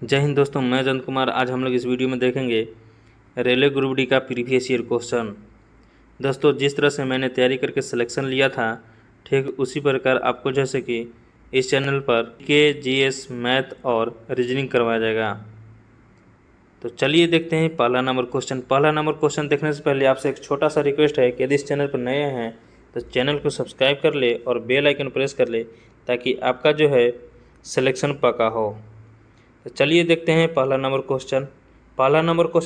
जय हिंद दोस्तों, मैं जयंत कुमार। आज हम लोग इस वीडियो में देखेंगे रेलवे ग्रुप डी का प्रीवियस ईयर क्वेश्चन। दोस्तों, जिस तरह से मैंने तैयारी करके सिलेक्शन लिया था, ठीक उसी प्रकार आपको जैसे कि इस चैनल पर जीएस, मैथ और रीजनिंग करवाया जाएगा। तो चलिए देखते हैं पहला नंबर क्वेश्चन देखने से पहले आपसे एक छोटा सा रिक्वेस्ट है कि यदि इस चैनल पर नए हैं तो चैनल को सब्सक्राइब कर ले और बेल आइकन प्रेस कर ले, ताकि आपका जो है सिलेक्शन पक्का हो। तो चलिए देखते हैं पहला नंबर क्वेश्चन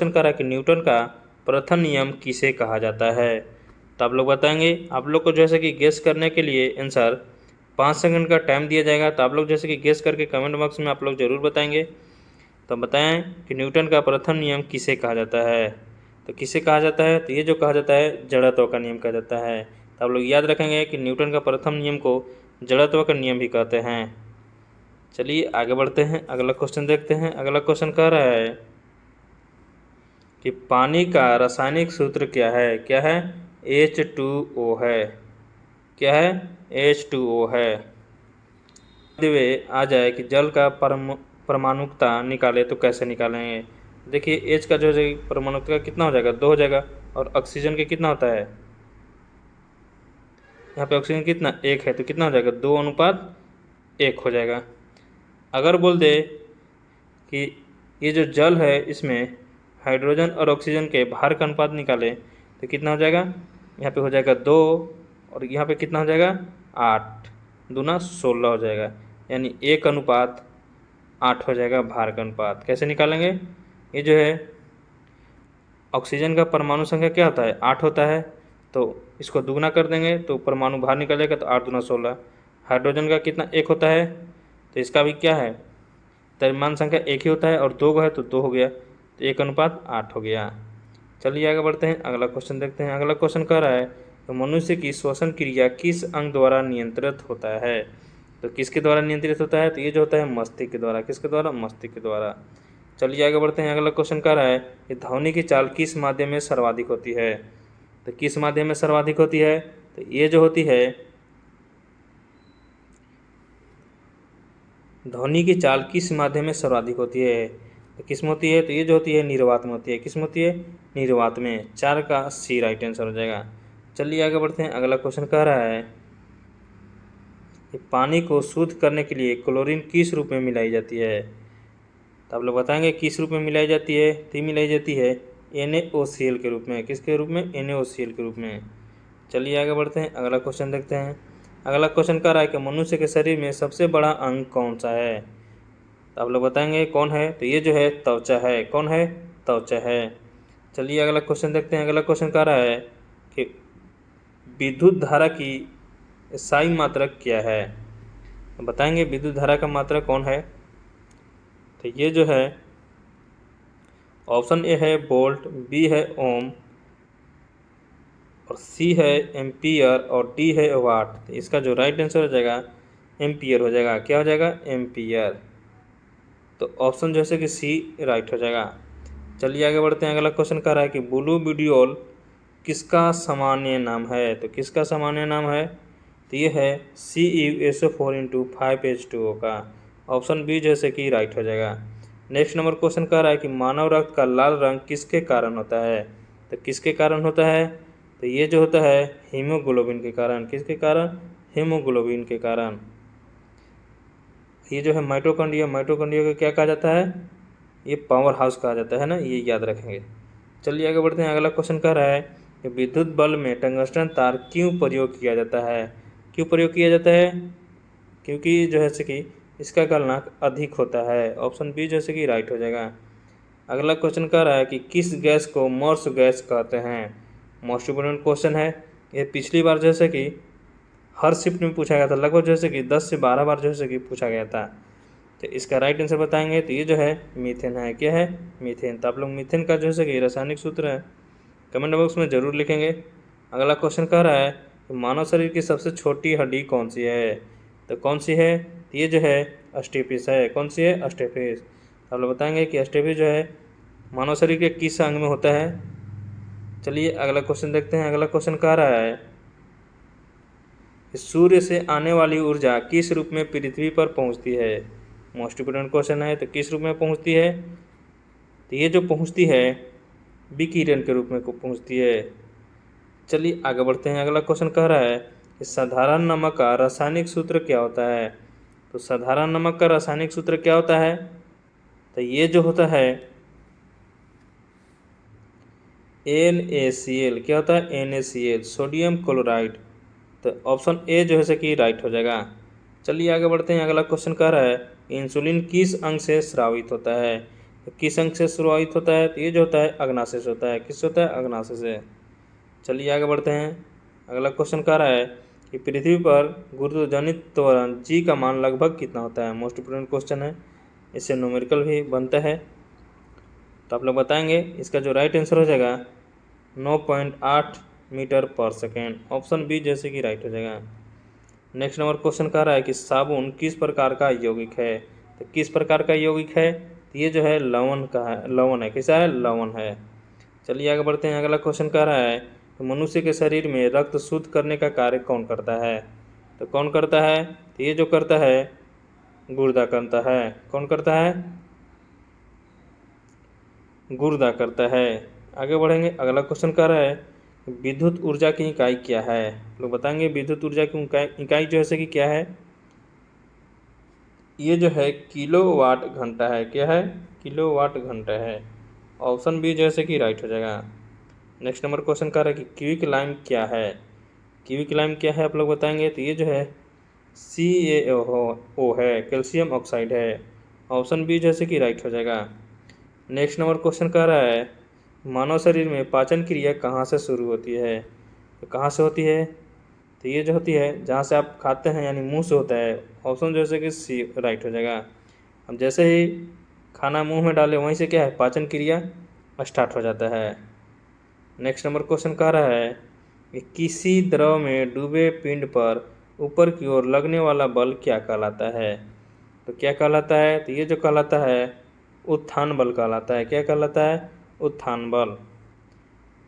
कह रहा है कि न्यूटन का प्रथम नियम किसे कहा जाता है। तो आप लोग बताएंगे। आप लोग को जैसे कि गेस करने के लिए आंसर 5 सेकंड का टाइम दिया जाएगा। तो आप लोग जैसे कि गेस करके कमेंट बॉक्स में आप लोग ज़रूर बताएंगे। तो बताएं कि न्यूटन का प्रथम नियम किसे कहा जाता है। तो किसे कहा जाता है, तो ये जो कहा जाता है जड़त्व का नियम कहा जाता है। तो आप लोग याद रखेंगे कि न्यूटन का प्रथम नियम को जड़त्व का नियम भी कहते हैं। चलिए आगे बढ़ते हैं, अगला क्वेश्चन देखते हैं। अगला क्वेश्चन कह रहा है कि पानी का रासायनिक सूत्र क्या है। क्या है? H2O है। क्या है? H2O है। वे आ जाए कि जल का परमाणुकता निकाले तो कैसे निकालेंगे। देखिए H का जो है परमाणुकता कितना हो जाएगा, 2 हो जाएगा। और ऑक्सीजन के कितना होता है, यहाँ पे ऑक्सीजन कितना, 1 है, तो कितना हो जाएगा, 2:1 हो जाएगा। अगर बोल दे कि ये जो जल है इसमें हाइड्रोजन और ऑक्सीजन के भार का अनुपात निकाले तो कितना हो जाएगा, यहाँ पे हो जाएगा 2 और यहाँ पे कितना हो जाएगा, 8 दूना 16 हो जाएगा, यानी 1:8 हो जाएगा भार का अनुपात। कैसे निकालेंगे, ये जो है ऑक्सीजन का परमाणु संख्या क्या होता है, 8 होता है, तो इसको दुगना कर देंगे तो परमाणु भार निकल जाएगा, तो 8 दूना 16। हाइड्रोजन का कितना, 1 होता है, तो इसका भी क्या है, द्रव्यमान संख्या 1 ही होता है, और 2 है तो 2 हो गया, तो 1:8 हो गया। चलिए आगे बढ़ते हैं, अगला क्वेश्चन देखते हैं। अगला क्वेश्चन कह रहा है तो मनुष्य की श्वसन क्रिया किस अंग द्वारा नियंत्रित होता है। तो किसके द्वारा नियंत्रित होता है, तो ये जो होता है मस्तिष्क के द्वारा। किसके द्वारा, मस्तिष्क के द्वारा। चलिए आगे बढ़ते हैं, अगला क्वेश्चन कह रहा है कि ध्वनि की चाल किस माध्यम में सर्वाधिक होती है। तो किस माध्यम में सर्वाधिक होती है, तो ये जो होती है ध्वनि की चाल किस माध्यम में सर्वाधिक होती है, तो किस में होती है, तो ये जो होती है निर्वात में होती है। किस में होती है, निर्वात में। 4 का सी राइट आंसर हो जाएगा। चलिए आगे बढ़ते हैं, अगला क्वेश्चन कह रहा है कि पानी को शुद्ध करने के लिए क्लोरीन किस रूप में मिलाई जाती है। तो आप लोग बताएंगे किस रूप में मिलाई जाती है, तो मिलाई जाती है NaOCl के रूप में। किसके रूप में, NaOCl के रूप में। चलिए आगे बढ़ते हैं, अगला क्वेश्चन देखते हैं। अगला क्वेश्चन कह रहा है कि मनुष्य के शरीर में सबसे बड़ा अंग कौन सा है। तो आप लोग बताएंगे कौन है, तो ये जो है त्वचा है। कौन है, त्वचा है। चलिए अगला क्वेश्चन देखते हैं। अगला क्वेश्चन कह रहा है कि विद्युत धारा की स्थायी मात्रक क्या है। तो बताएंगे विद्युत धारा का मात्रक कौन है, तो ये जो है ऑप्शन ए है वोल्ट, बी है ओम, और सी है एम्पियर, और डी है वाट। तो इसका जो राइट आंसर हो जाएगा एम्पियर हो जाएगा। क्या हो जाएगा, एम्पियर। तो ऑप्शन जैसे कि सी राइट हो जाएगा। चलिए आगे बढ़ते हैं, अगला क्वेश्चन कह रहा है कि ब्लू विडियोल किसका सामान्य नाम है। तो किसका सामान्य नाम है, तो ये है CuSO4 × 5H2O का। ऑप्शन बी जैसे कि राइट हो जाएगा। नेक्स्ट नंबर क्वेश्चन कह रहा है कि मानव रक्त का लाल रंग किसके कारण होता है। तो किसके कारण होता है, तो ये जो होता है हीमोग्लोबिन के कारण। किसके कारण, हीमोग्लोबिन के कारण। ये जो है माइटोकॉन्ड्रिया को क्या कहा जाता है, ये पावर हाउस कहा जाता है ना, ये याद रखेंगे। चलिए आगे बढ़ते हैं, अगला क्वेश्चन कह रहा है कि विद्युत बल्ब में टंगस्टन तार क्यों प्रयोग किया जाता है। क्यों प्रयोग किया जाता है, क्योंकि जो है से कि इसका गलनांक अधिक होता है। ऑप्शन बी जैसे कि राइट हो जाएगा। अगला क्वेश्चन कह रहा है कि किस गैस को मॉर्स गैस कहते हैं। मोस्ट इम्पोर्टेंट क्वेश्चन है। ये पिछली बार जैसे कि हर शिफ्ट में पूछा गया था, लगभग जैसे कि 10 से 12 बार जैसे कि पूछा गया था। तो इसका राइट आंसर बताएंगे, तो ये जो है मीथेन है। क्या है, मीथेन। तो आप लोग मीथेन का जैसे कि रासायनिक सूत्र है कमेंट बॉक्स में ज़रूर लिखेंगे। अगला क्वेश्चन कह रहा है कि मानव शरीर की सबसे छोटी हड्डी कौन सी है। तो कौन सी है, तो ये जो है अस्टेपिस है। कौन सी है, अस्टेपिस। आप लोग बताएंगे कि अस्टेपिस जो है मानव शरीर के किस अंग में होता है। चलिए अगला क्वेश्चन देखते हैं। अगला क्वेश्चन कह रहा है सूर्य से आने वाली ऊर्जा किस रूप में पृथ्वी पर पहुंचती है। मोस्ट इंपोर्टेंट क्वेश्चन है। तो किस रूप में पहुँचती है? तो ये जो पहुँचती है विकिरण के रूप में पहुँचती है। चलिए आगे बढ़ते हैं। अगला क्वेश्चन कह रहा है कि साधारण नमक का रासायनिक सूत्र क्या होता है? तो साधारण नमक का रासायनिक सूत्र क्या होता है? तो ये जो होता है NaCl। क्या होता है? NaCl, sodium chloride. तो ऑप्शन ए जो है कि राइट हो जाएगा। चलिए आगे बढ़ते हैं। अगला क्वेश्चन कह रहा है इंसुलिन किस अंग से स्रावित होता है? तो किस अंग से स्रावित होता है? तो ये जो होता है अग्नाशय से होता है। किससे होता है? अग्नाशय से। चलिए आगे बढ़ते हैं। अगला क्वेश्चन कह रहा है कि पृथ्वी पर गुरुत्वजनित त्वरण जी का मान लगभग कितना होता है? मोस्ट इंपोर्टेंट क्वेश्चन है, इससे न्यूमेरिकल भी बनता है। तो आप लोग बताएंगे। इसका जो राइट आंसर हो जाएगा 9.8 मीटर पर सेकेंड। ऑप्शन बी जैसे कि राइट हो जाएगा। नेक्स्ट नंबर क्वेश्चन कह रहा है कि साबुन किस प्रकार का यौगिक है? तो किस प्रकार का यौगिक है? तो ये जो है लवण का है। लवण है। कैसा है? लवण है। चलिए आगे बढ़ते हैं। अगला क्वेश्चन कह रहा है कि मनुष्य के शरीर में रक्त शुद्ध करने का कार्य कौन करता है? तो कौन करता है? तो ये जो करता है गुर्दा करता है। कौन करता है? गुर्दा करता है। आगे बढ़ेंगे। अगला क्वेश्चन कह रहा है विद्युत ऊर्जा की इकाई क्या है? लोग बताएंगे विद्युत ऊर्जा की इकाई जो है कि क्या है? ये जो है किलोवाट घंटा है। क्या है? किलोवाट घंटा है। ऑप्शन बी जैसे कि राइट हो जाएगा। नेक्स्ट नंबर क्वेश्चन कह रहा है कि क्विक लाइम क्या है? क्विक लाइम क्या है आप लोग बताएंगे। तो ये जो है CaO है, कैल्शियम ऑक्साइड है। ऑप्शन बी जैसे कि राइट हो जाएगा। नेक्स्ट नंबर क्वेश्चन कह रहा है मानव शरीर में पाचन क्रिया कहाँ से शुरू होती है? तो कहाँ से होती है? तो ये जो होती है जहाँ से आप खाते हैं यानी मुंह से होता है। ऑप्शन जैसे कि सी राइट हो जाएगा। हम जैसे ही खाना मुंह में डालें वहीं से क्या है? पाचन क्रिया स्टार्ट हो जाता है। नेक्स्ट नंबर क्वेश्चन कह रहा है कि किसी द्रव में डूबे पिंड पर ऊपर की ओर लगने वाला बल क्या कहलाता है? तो क्या कहलाता है? तो ये जो कहलाता है उत्थान बल कहलाता है। क्या कहलाता है? उत्थान बल।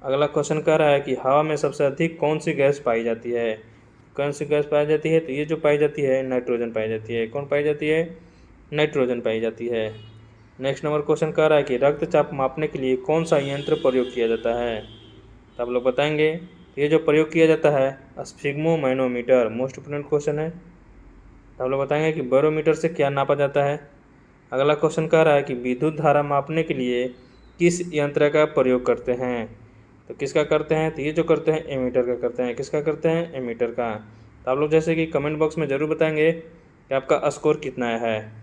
अगला क्वेश्चन कह रहा है कि हवा में सबसे अधिक कौन सी गैस पाई जाती है? कौन सी गैस पाई जाती है? तो ये जो पाई जाती है नाइट्रोजन पाई जाती है। कौन पाई जाती है? नाइट्रोजन पाई जाती है। नेक्स्ट नंबर क्वेश्चन कह रहा है कि रक्तचाप मापने के लिए कौन सा यंत्र प्रयोग किया जाता है? तो आप लोग बताएंगे। ये जो प्रयोग किया जाता है स्फिग्मोमैनोमीटर। मोस्ट इंपोर्टेंट क्वेश्चन है। तो आप लोग बताएंगे कि बैरोमीटर से क्या नापा जाता है। अगला क्वेश्चन कह रहा है कि विद्युत धारा मापने के लिए किस यंत्र का प्रयोग करते हैं? तो किसका करते हैं? तो ये जो करते हैं एमीटर का करते हैं। किसका करते हैं? एमीटर का। तो आप लोग जैसे कि कमेंट बॉक्स में ज़रूर बताएंगे कि आपका स्कोर कितना है।